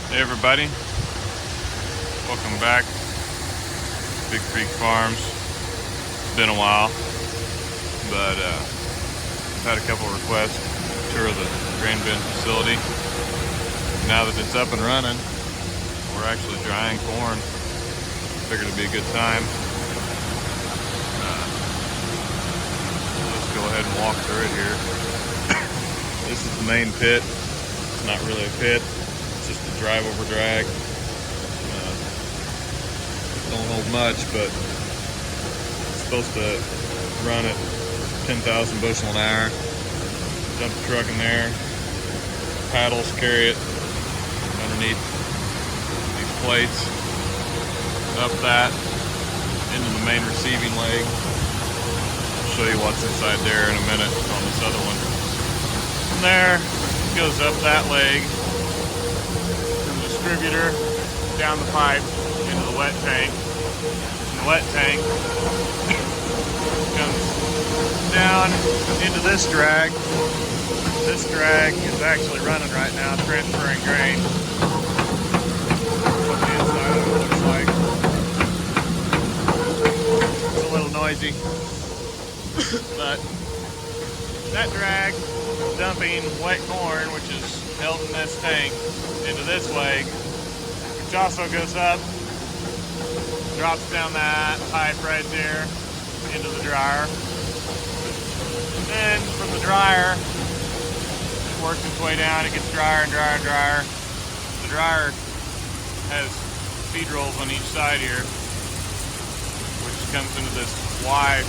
Hey everybody, welcome back. Big Creek Farms. It's been a while, but I've had a couple requests to tour the grain bin facility. Now that it's up and running, we're actually drying corn. Figured it'd be a good time. Let's go ahead and walk through it here. This is the main pit. It's not really a pit. Just a drive over drag. Don't hold much, but it's supposed to run at 10,000 bushel an hour. Dump the truck in there. Paddles carry it underneath these plates. Up that into the main receiving leg. I'll show you what's inside there in a minute on this other one. From there, it goes up that leg. Distributor down the pipe into the wet tank. And the wet tank comes down into this drag. This drag is actually running right now, transferring grain. What the inside of it looks like. It's a little noisy, but that drag is dumping wet corn, which is held in this tank, into this leg, which also goes up, drops down that pipe right there into the dryer. Then from the dryer, it works its way down. It gets drier and drier and drier. The dryer has feed rolls on each side here, which comes into this Y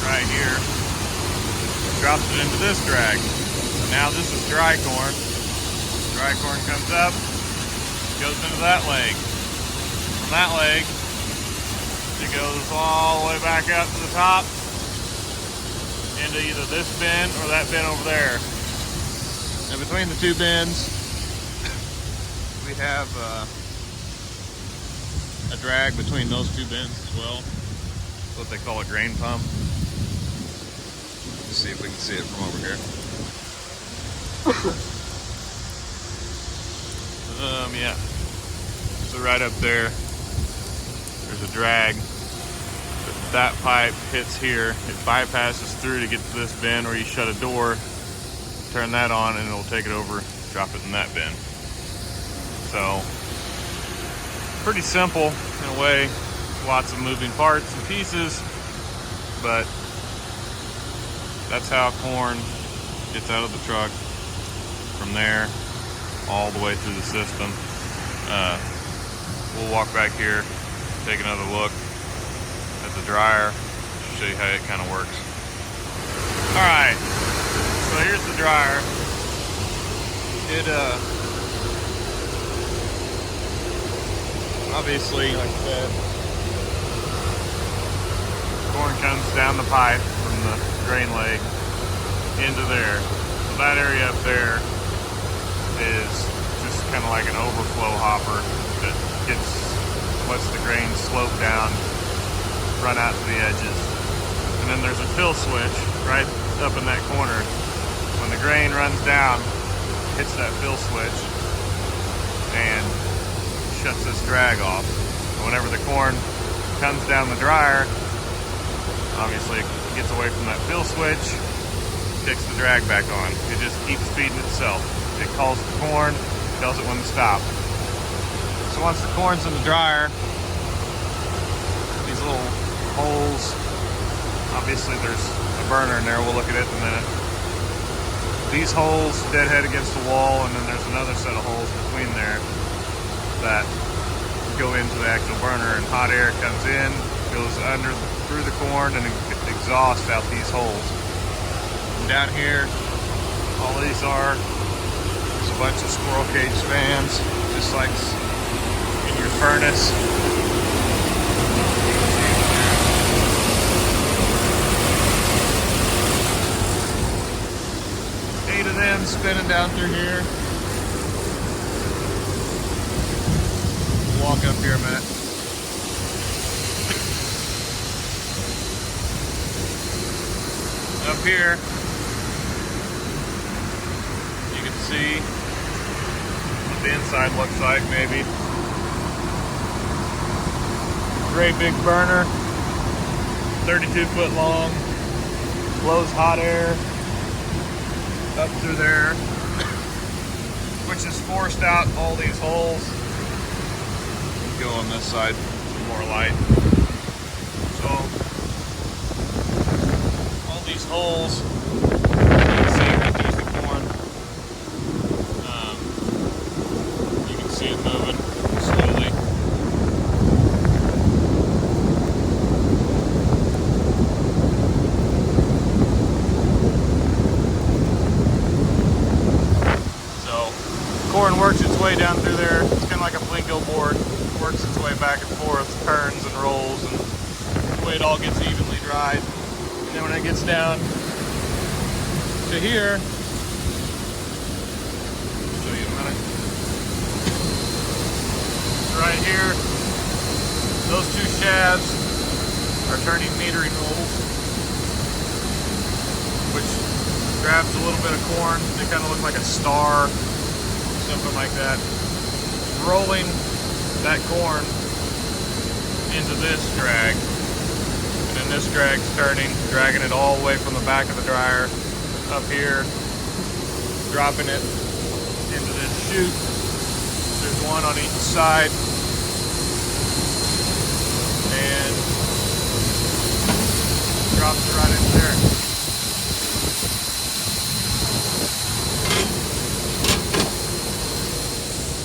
right here. Drops it into this drag. Now this is dry corn. Dry corn comes up, goes into that leg. From that leg, it goes all the way back up to the top into either this bin or that bin over there. And between the two bins, we have a drag between those two bins as well. That's what they call a grain pump. Let's see if we can see it from over here. Yeah. So right up there, there's a drag. That pipe hits here. It bypasses through to get to this bin, or you shut a door, turn that on, and it'll take it over, drop it in that bin. So, pretty simple in a way. Lots of moving parts and pieces, but that's how corn gets out of the truck. From there, all the way through the system. We'll walk back here, take another look at the dryer, show you how it kind of works. All right, so here's the dryer. It obviously, like I said, corn comes down the pipe from the grain leg into there. So that area up there is just kind of like an overflow hopper that lets the grain slope down, run out to the edges. And then there's a fill switch right up in that corner. When the grain runs down, hits that fill switch and shuts this drag off. And whenever the corn comes down the dryer, obviously it gets away from that fill switch, kicks the drag back on. It just keeps feeding itself. It calls the corn, tells it when to stop. So once the corn's in the dryer, these little holes, obviously there's a burner in there, we'll look at it in a minute. These holes deadhead against the wall, and then there's another set of holes between there that go into the actual burner, and hot air comes in, goes through the corn, and exhausts out these holes. And down here, all these are, there's a bunch of squirrel cage fans, just like in your furnace. 8 of them spinning down through here. Walk up here a minute. Up here, you can see what the inside looks like, maybe. Great big burner, 32 foot long, blows hot air up through there, which has forced out all these holes. Go on this side, some more light. So, all these holes, you can see right there's the corn. You can see it moving slowly. Corn works its way down through there. It's kind of like a Plinko board. Works its way back and forth, turns and rolls, and the way it all gets evenly dried. And then when it gets down to here, I'll show you in a minute. Right here, those two shafts are turning metering rolls, which grabs a little bit of corn. They kind of look like a star. Something like that, rolling that corn into this drag, and then this drag's turning, dragging it all the way from the back of the dryer up here, dropping it into this chute. There's one on each side, and drops it right into there.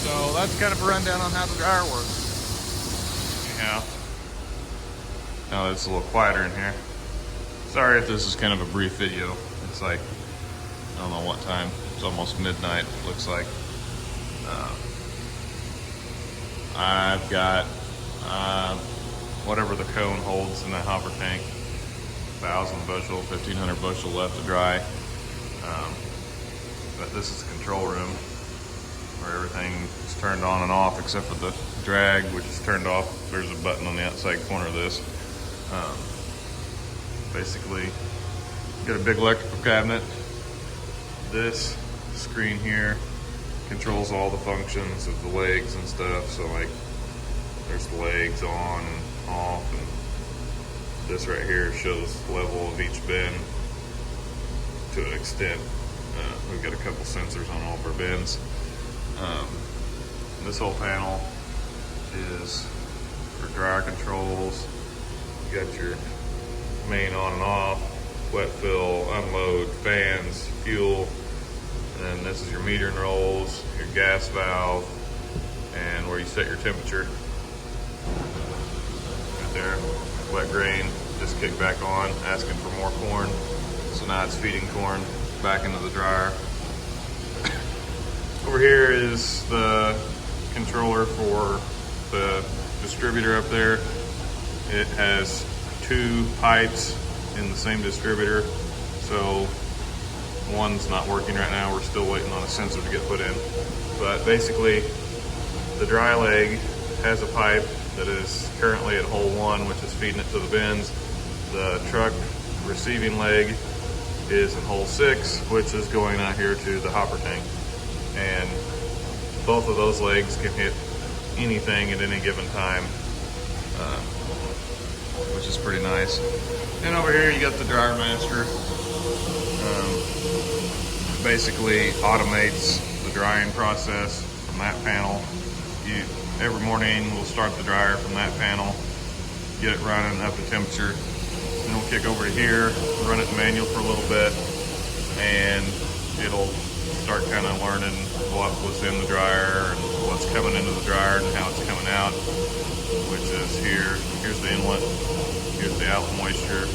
So that's kind of a rundown on how the dryer works. Anyhow, now it's a little quieter in here. Sorry if this is kind of a brief video. It's like, I don't know what time. It's almost midnight, it looks like. I've got whatever the cone holds in that hopper tank. 1,000 bushel, 1,500 bushel left to dry. But this is the control room, where everything is turned on and off except for the drag, which is turned off. There's a button on the outside corner of this. Basically, got a big electrical cabinet. This screen here controls all the functions of the legs and stuff. So like, there's the legs on and off, and this right here shows the level of each bin to an extent. We've got a couple sensors on all of our bins. This whole panel is for dryer controls. You got your main on and off, wet fill, unload, fans, fuel, and then this is your metering rolls, your gas valve, and where you set your temperature. Right there, wet grain, just kicked back on, asking for more corn. So now it's feeding corn back into the dryer. Over here is the controller for the distributor up there. It has two pipes in the same distributor. So one's not working right now. We're still waiting on a sensor to get put in. But basically, the dry leg has a pipe that is currently at hole 1, which is feeding it to the bins. The truck receiving leg is in hole 6, which is going out here to the hopper tank. And both of those legs can hit anything at any given time, which is pretty nice. And over here you got the dryer master. Basically automates the drying process from that panel. Every morning we'll start the dryer from that panel, get it running up to temperature. Then we'll kick over to here, run it manual for a little bit, and it'll start kind of learning what was in the dryer and what's coming into the dryer and how it's coming out, which is here. Here's the inlet, here's the outlet moisture,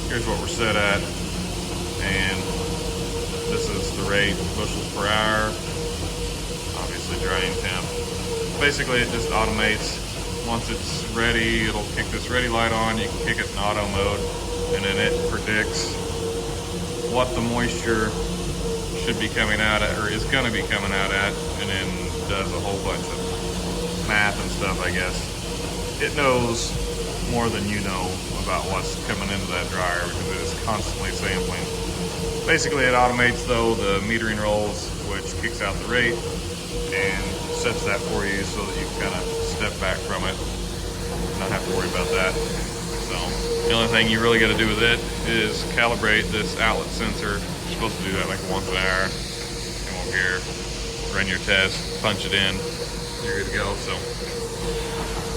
here's what we're set at, and this is the rate, bushels per hour, obviously drying temp. Basically it just automates. Once it's ready, it'll kick this ready light on, you can kick it in auto mode, and then it predicts what the moisture should be coming out at, or is going to be coming out at, and then does a whole bunch of math and stuff, I guess. It knows more than you know about what's coming into that dryer because it is constantly sampling. Basically, it automates, though, the metering rolls, which kicks out the rate, and sets that for you so that you can kind of step back from it, not have to worry about that. So the only thing you really got to do with it is calibrate this outlet sensor. You're supposed to do that like once an hour. Come over here, run your test, punch it in, you're good to go. So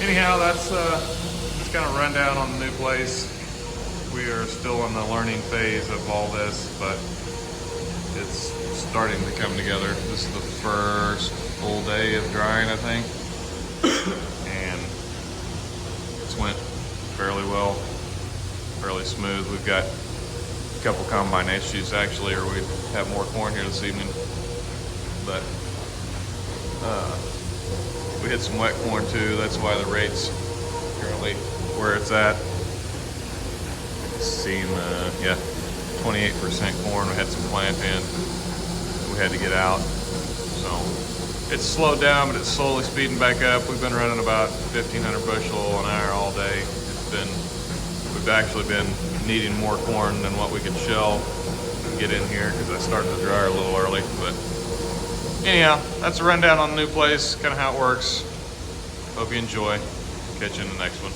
anyhow, that's just kind of rundown on the new place. We are still in the learning phase of all this, but it's starting to come together. This is the first full day of drying, I think, and it's went fairly well, fairly smooth. We've got a couple combine issues actually, or we'd have more corn here this evening, but we hit some wet corn too. That's why the rate's currently where it's at. Seeing yeah, 28% corn. We had some plant in we had to get out, so it's slowed down, but it's slowly speeding back up. We've been running about 1,500 bushel an hour all day. We've actually been needing more corn than what we could shell and get in here because I started to dry a little early. But anyhow, that's a rundown on the new place, kind of how it works. Hope you enjoy. Catch you in the next one.